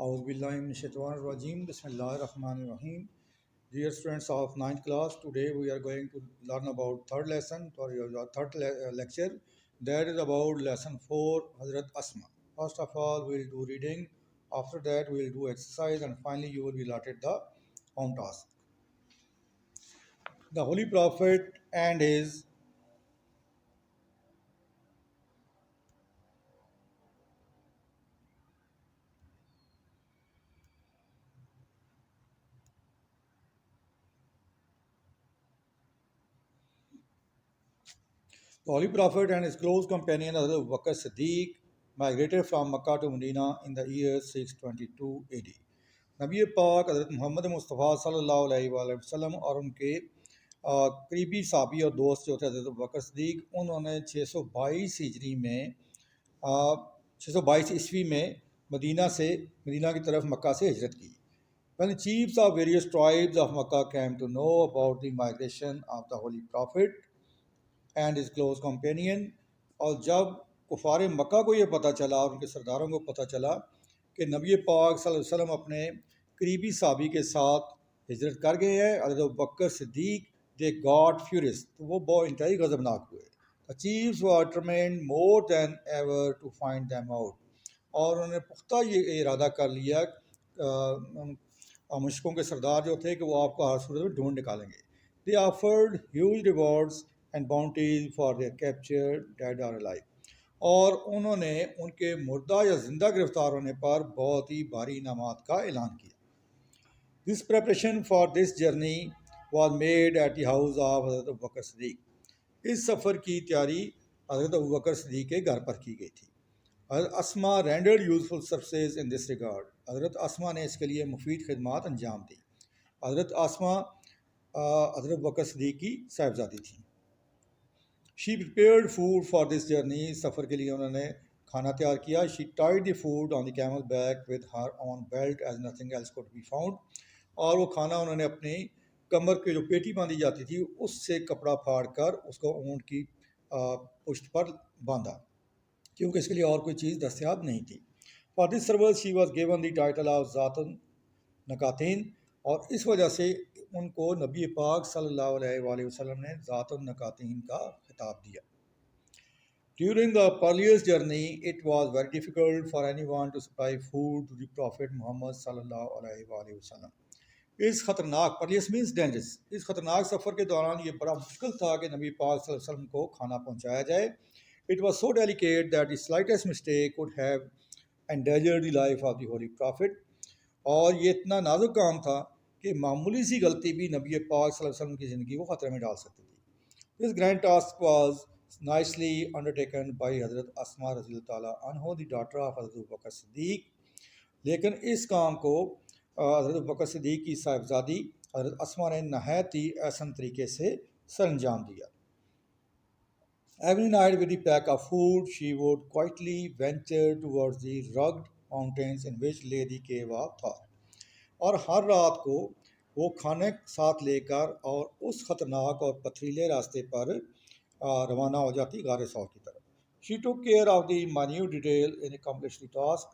Auzubillahiminash-shaytanir-rajim. Bismillahir-rahmanir-rahim. Dear students of ninth class, today we are going to learn about third lesson or your third lecture. That is about lesson 4, Hazrat Asma. First of all, we will do reading. After that, we will do exercise, and finally, you will be allotted the home task. The Holy Prophet and his The Holy Prophet and his close companion Hazrat Abu Bakr Siddiq migrated from Makkah to Medina in the year 622 AD. नबी पाक हज़रत मोहम्मद मुस्तफ़ा सल्लल्लाहु अलैहि वसल्लम और उनके करीबी साबी और दोस्त जो थे हज़रत अबू बकर सिद्दीक़ उन्होंने 622 हिजरी में 622 ईस्वी में मदीना की तरफ मक्का से हिजरत की. When the chiefs of various tribes of Makkah came to know about the migration of the Holy Prophet and his close companion, और जब कुफार मक्का को ये पता चला और उनके सरदारों को पता चला कि नबी पाक सल्लल्लाहु अलैहि वसल्लम अपने करीबी साबी के साथ हिजरत कर गए हैं हज़रत Abu Bakr Siddique, they got furious, तो वो बहुत इंतहाई गज़बनाक हुए. The chiefs were determined more than ever to find them out, और उन्होंने पुख्ता ये इरादा कर लिया मुश्किलों के सरदार जो थे कि वो आपको हर सूरत में ढूंढ निकालेंगे. They offered huge rewards and bounties for their capture dead और अलाइव, और उन्होंने उनके मुर्दा या जिंदा गिरफ्तार होने पर बहुत ही भारी इनामात का ऐलान किया. This preparation for this journey was made at the house of हज़रत अबू बकर सिद्दीक. इस सफ़र की तैयारी हज़रत अबू बकर सिद्दीक के घर पर की गई थी. हज़रत Asma rendered useful services in this regard. हज़रत अस्मा ने इसके लिए मुफीद खिदमात अंजाम दी. हज़रत अस्मा हज़रत अबू बकर सिद्दीक की साहिबजादी थी. She prepared food for this journey. सफ़र के लिए उन्होंने खाना तैयार किया. She tied the food on the camel back with her on belt as nothing else could be found, और वो खाना उन्होंने अपनी कमर के जो पेटी बांधी जाती थी उससे कपड़ा फाड़ कर उसको ऊँट की पुश्त पर बांधा, क्योंकि इसके लिए और कोई चीज़ दस्तियाब नहीं थी. For this service she was given the title of ज़ातुन नकातीन, और इस वजह से उनको नबी पाक सल्लल्लाहु अलैहि वसल्लम ने ज़ातुन नकातीन का खिताब दिया. During the perilous journey, it was very difficult for anyone to supply food to the Prophet Muhammad sallallahu alaihi wasallam. इस खतरनाक perilous means dangerous. इस खतरनाक सफ़र के दौरान ये बड़ा मुश्किल था कि नबी पाक सल्लल्लाहु अलैहि वसल्लम को खाना पहुंचाया जाए. It was so delicate that the slightest mistake could have endangered the life of the Holy Prophet. और ये इतना नाजुक काम था कि मामूली सी गलती भी नबी पाक सल्लल्लाहु अलैहि वसल्लम की ज़िंदगी को ख़तरे में डाल सकती थी. This grand task was nicely undertaken by Hazrat Asma रज़ियल्लाहु ताला अन्हा, the daughter of Hazrat Abu Bakr Siddiq. लेकिन इस काम को हज़रत अबू बकर सिद्दीक की साहिबजादी हज़रत अस्मा ने नहायत ही आसान तरीके से सरअंजाम दिया. Every night with the pack of food, she would quietly venture towards the rugged mountains in which lay the cave of Thar. और हर रात को वो खाने साथ लेकर और उस खतरनाक और पथरीले रास्ते पर रवाना हो जाती गारे सौर की तरफ. She took care of the minute detail in accomplish the task,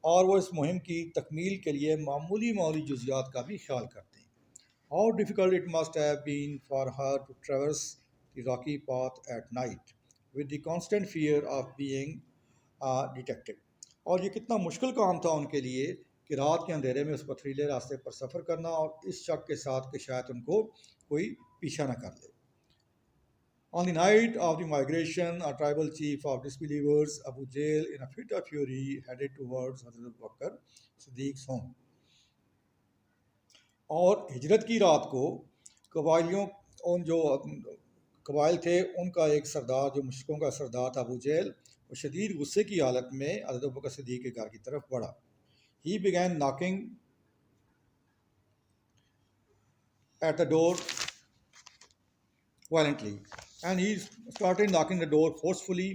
और वो इस मुहिम की तकमील के लिए मामूली जुजियात का भी ख्याल करती. How difficult it must have been for her to traverse the rocky path at night with the constant fear of being detected. और ये कितना मुश्किल काम था उनके लिए कि रात के अंधेरे में उस पथरीले रास्ते पर सफ़र करना और इस शक के साथ कि शायद उनको कोई पीछा न कर ले. On the night of the migration, a tribal chief of disbelievers, Abu Jahl, in a fit of fury, headed towards Hazrat Abu Bakr Siddiq's home. और हिजरत की रात को कबाइलियों उन जो कबाइल थे उनका एक सरदार जो मुश्किलों का सरदार था अबू जहल, वो शदीद गुस्से की हालत में हज़रत अबू बकर सिद्दीक़ के घर की तरफ बढ़ा. He began knocking at the door violently, and he started knocking the door forcefully.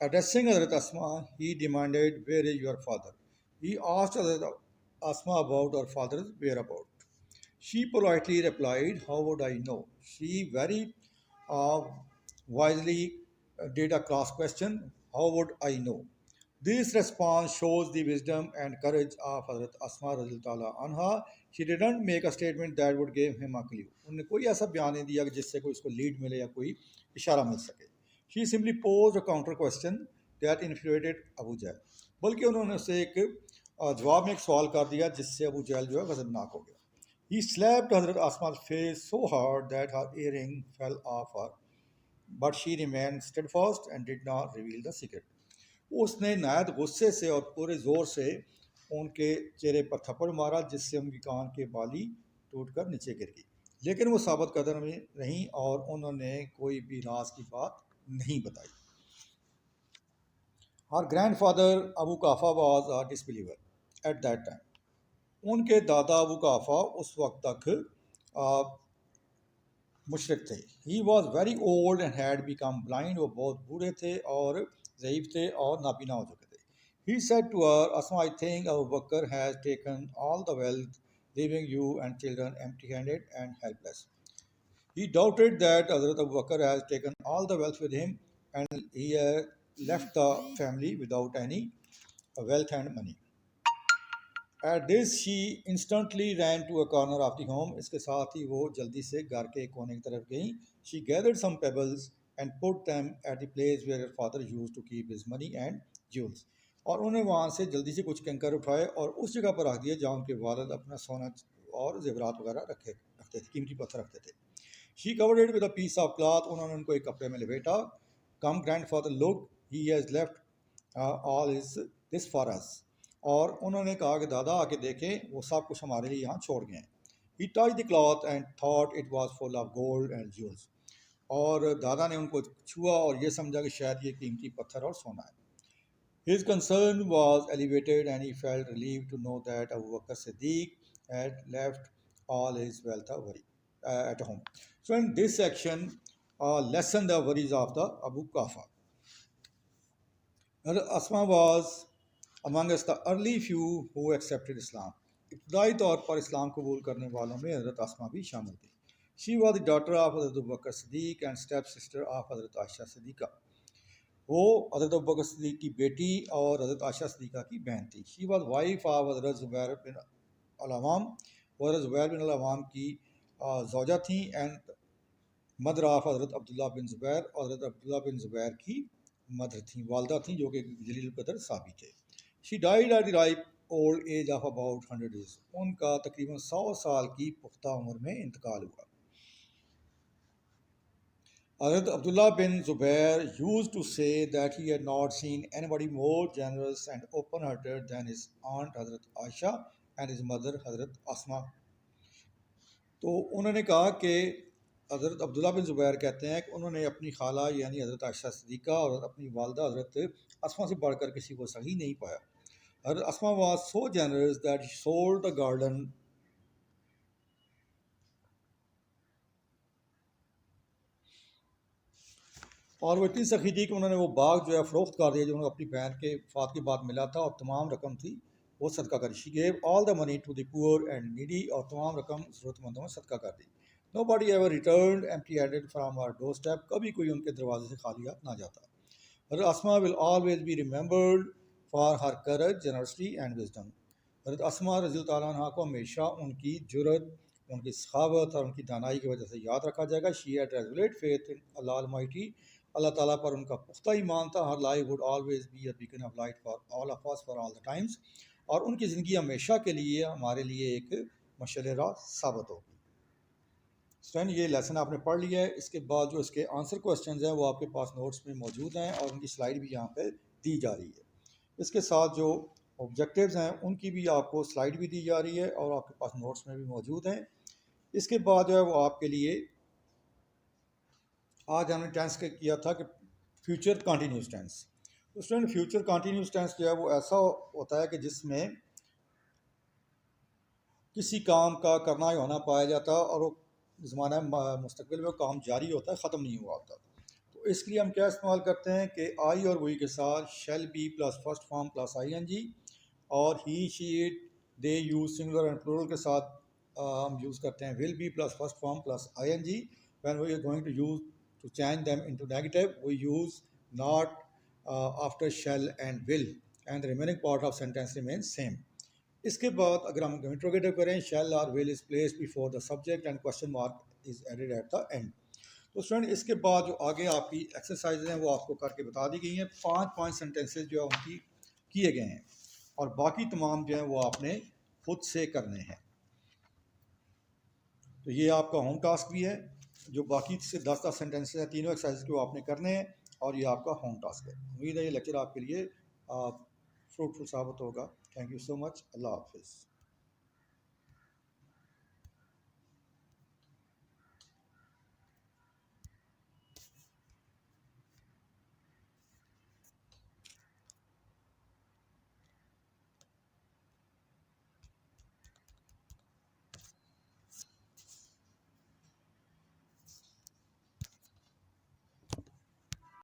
Addressing Hazrat Asma, he demanded, "Where is your father?" He asked Hazrat Asma about her father's whereabouts. She politely replied, "How would I know?" She very wisely did a cross question, "How would I know?" This response shows the wisdom and courage of Hazrat Asma रज़ी anha. She didn't make a statement that would give him a clue. उन्होंने कोई ऐसा बयान नहीं दिया कि जिससे कोई उसको लीड मिले या कोई इशारा मिल सके. She simply posed a counter question that infuriated Abu Jahl. बल्कि उन्होंने उसे एक जवाब में एक सवाल कर दिया जिससे अबू जहल जो है गजबनाक हो गया. He slapped Hazrat Asma's face so hard that her earring fell off her, but she remained steadfast and did not reveal the secret. उसने नायत गुस्से से और पूरे ज़ोर से उनके चेहरे पर थप्पड़ मारा जिससे उनकी कान के बाली टूटकर नीचे गिर गई, लेकिन वो साबित कदम में रहीं और उन्होंने कोई भी राज की बात नहीं बताई. Her grandfather Abu Kafa was a disbeliever at that time. उनके दादा अबू काफा उस वक्त तक मुशरिक थे. He was very old and had become blind. वो बहुत बूढ़े थे और ज़ईफ़ थे और नाबीना हो चुके थे. He said to her, Asma I think Abu Bakr has taken all the wealth, leaving you and children empty-handed and helpless. He doubted that Hazrat Abu Bakr has taken all the wealth with him and he left the family without any wealth and money. At this, she instantly ran to a corner of the home. इसके साथ ही वो जल्दी से घर के एक कोने की तरफ गई. She gathered some pebbles and put them at the place where her father used to keep his money and jewels. और उन्हें वहाँ से जल्दी से कुछ कंकर उठाए और उस जगह पर रख दिए जहाँ उनके वालिद अपना सोना और जेवरात वगैरह रखते थे, कीमती पत्थर रखते थे. She covered it with a piece of cloth. उन्होंने उनको एक कपड़े में लपेटा. Come grandfather, look, he has left all is this for us. और उन्होंने कहा कि दादा आके देखें, वो सब कुछ हमारे लिए यहाँ छोड़ गए हैं. He touched the cloth and thought it was full of gold and jewels. और दादा ने उनको छुआ और ये समझा कि शायद ये कीमती पत्थर और सोना है. His concern was elevated and he felt relieved to know that Abu Bakr Siddiq had left all his wealth at home. So in this section, lessen the worries of the Abu Kafa. Asma was amongst the early few who accepted Islam. इब्तदाई तौर पर इस्लाम कबूल करने वालों में हज़रत आसमा भी शामिल थी. She was the daughter of Hazrat Abu Bakr Siddiq and step sister of Hazrat Aisha Siddiqa. वो हज़रत अबू बकर सिद्दीक़ की बेटी और हज़रत आयशा सिद्दीक़ा की बहन थी. She was wife of हज़रत ज़ुबैर बिन अल-अवाम. वो हज़रत ज़ुबैर बिन अल-अवाम की ज़ौजा थी एंड मदर ऑफ हज़रत अब्दुल्ला बिन ज़ुबैर और हज़रत अब्दुल्ला बिन ज़ुबैर की मदर थी, वालदा थी जो कि जलील कदर साहबी थे. She died at the ripe old age of about 100 years. उनका तकरीबन 100 साल की पुख्ता उम्र में इंतकाल हुआ. Hazrat Abdullah bin Zubair used to say that he had not seen anybody more generous and open-hearted than his aunt Hazrat Aisha and his mother Hazrat Asma. तो उन्होंने कहा कि हज़रत अब्दुल्ला बिन ज़ुबैर कहते हैं कि उन्होंने अपनी खाला यानी हज़रत आयशा सिद्दीक़ा और अपनी वालदा हज़रत अस्मा से बढ़कर किसी को सही नहीं पाया. हज़रत अस्मा was so generous that she sold the garden और वो इतनी सखी थी कि उन्होंने वो बाग जो है फ़रोख्त कर दिया जो उन्हें अपनी बहन के वफ़ात के बाद मिला था और तमाम रकम थी वो सदका कर. She gave all the money to the poor and needy. और तमाम रकम ज़रूरतमंदों में सदका कर दी. Nobody ever returned empty-handed from her doorstep. कभी कोई उनके दरवाजे से खाली हाथ ना जाता. Hazrat Asma will always be remembered for her courage, generosity and wisdom. हज़रत अस्मा रज़ी अल्लाह अन्हा को हमेशा उनकी जुरत, उनकी सखावत और उनकी दानाई की वजह से याद रखा जाएगा. She had resolute faith in Allah Almighty. अल्लाह ताला पर उनका पुख्ता ईमान था. Her life would always be a beacon of light for all of us for all the times. और उनकी ज़िंदगी हमेशा के लिए हमारे लिए एक मशाल राह साबित होगी. स्टूडेंट ये लेसन आपने पढ़ लिया है. इसके बाद जो इसके आंसर क्वेश्चंस हैं वो आपके पास नोट्स में मौजूद हैं और उनकी स्लाइड भी यहाँ पे दी जा रही है. इसके साथ जो ऑब्जेक्टिव्स हैं उनकी भी आपको स्लाइड भी दी जा रही है और आपके पास नोट्स में भी मौजूद हैं. इसके बाद जो है वो आपके लिए आज हमने टेंस के किया था कि फ्यूचर कंटिन्यूस टेंस. तो स्टूडेंट फ्यूचर कंटिन्यूस टेंस जो है वो ऐसा होता है कि जिसमें किसी काम का करना या होना पाया जाता है और वो ज़माना मुस्तकबिल में काम जारी होता है, ख़त्म नहीं हुआ होता. तो इसके लिए हम क्या इस्तेमाल करते हैं कि आई और वी के साथ shall be plus first form plus ING और he she it they use singular and plural के साथ हम यूज़ करते हैं will be plus first form plus ING. When we are going to use to change them into negative we use not after shall and will. And the remaining part of sentence remain same. इसके बाद अगर हम interrogative करें, shall or will is placed before the subject and question mark is added at the end. तो student इसके बाद जो आगे आपकी एक्सरसाइज हैं वो आपको करके बता दी गई हैं। 5 सेंटेंसेस जो है उनकी किए गए हैं और बाकी तमाम जो है वो आपने खुद से करने हैं। तो ये आपका होम टास्क भी है, जो बाकी से 10 सेंटेंसेस हैं तीनों एक्सरसाइज को आपने करने हैं और ये आपका होम टास्क है। उम्मीद है ये लेक्चर आपके लिए फ्रूटफुल साबित होगा। Thank you so much. अल्लाह हाफिज़।